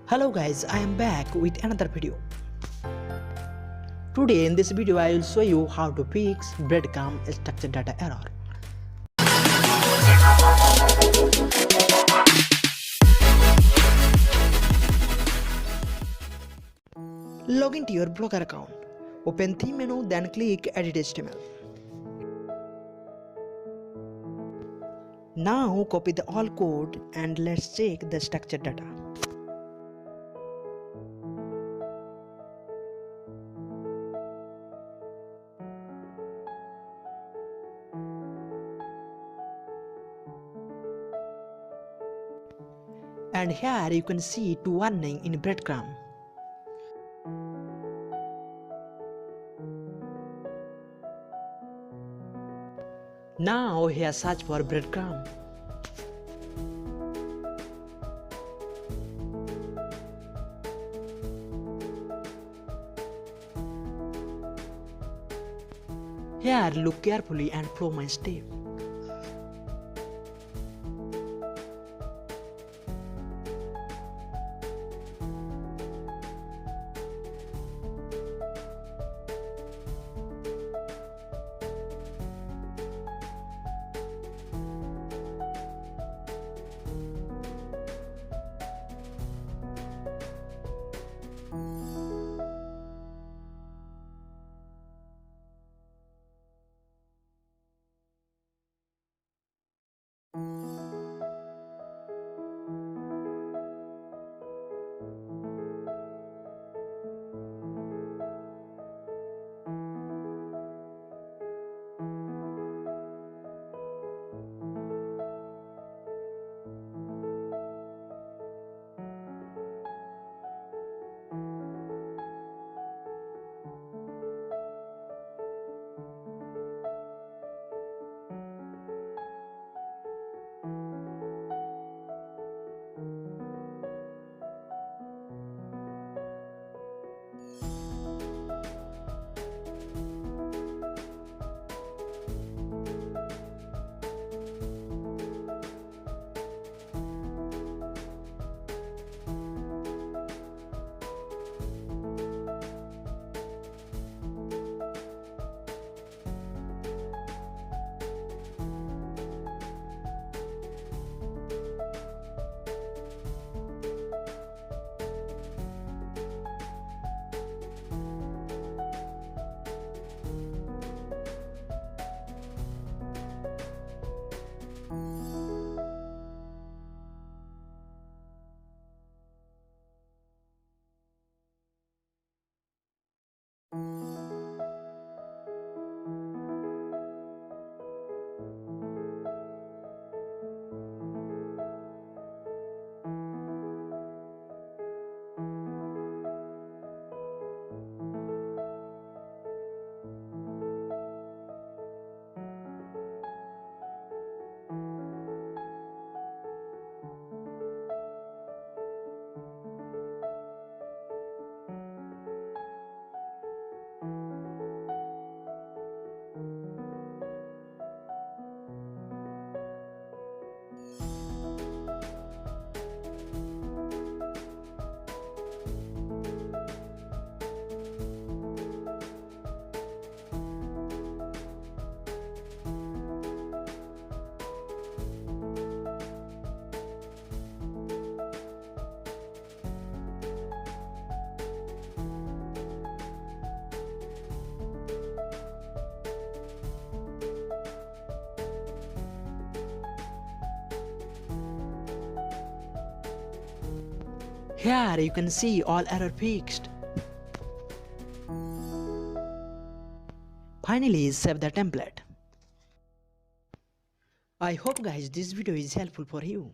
Hello guys, I am back with another video. Today in this video I will show you how to fix breadcrumb structured data error. Log into your Blogger account. Open theme menu, then click edit HTML. Now copy the all code and let's check the structured data. And here you can see two warnings in breadcrumb. Now here search for breadcrumb. Here look carefully and follow my step. Here you can see all error fixed. Finally, save the template. I hope guys this video is helpful for you.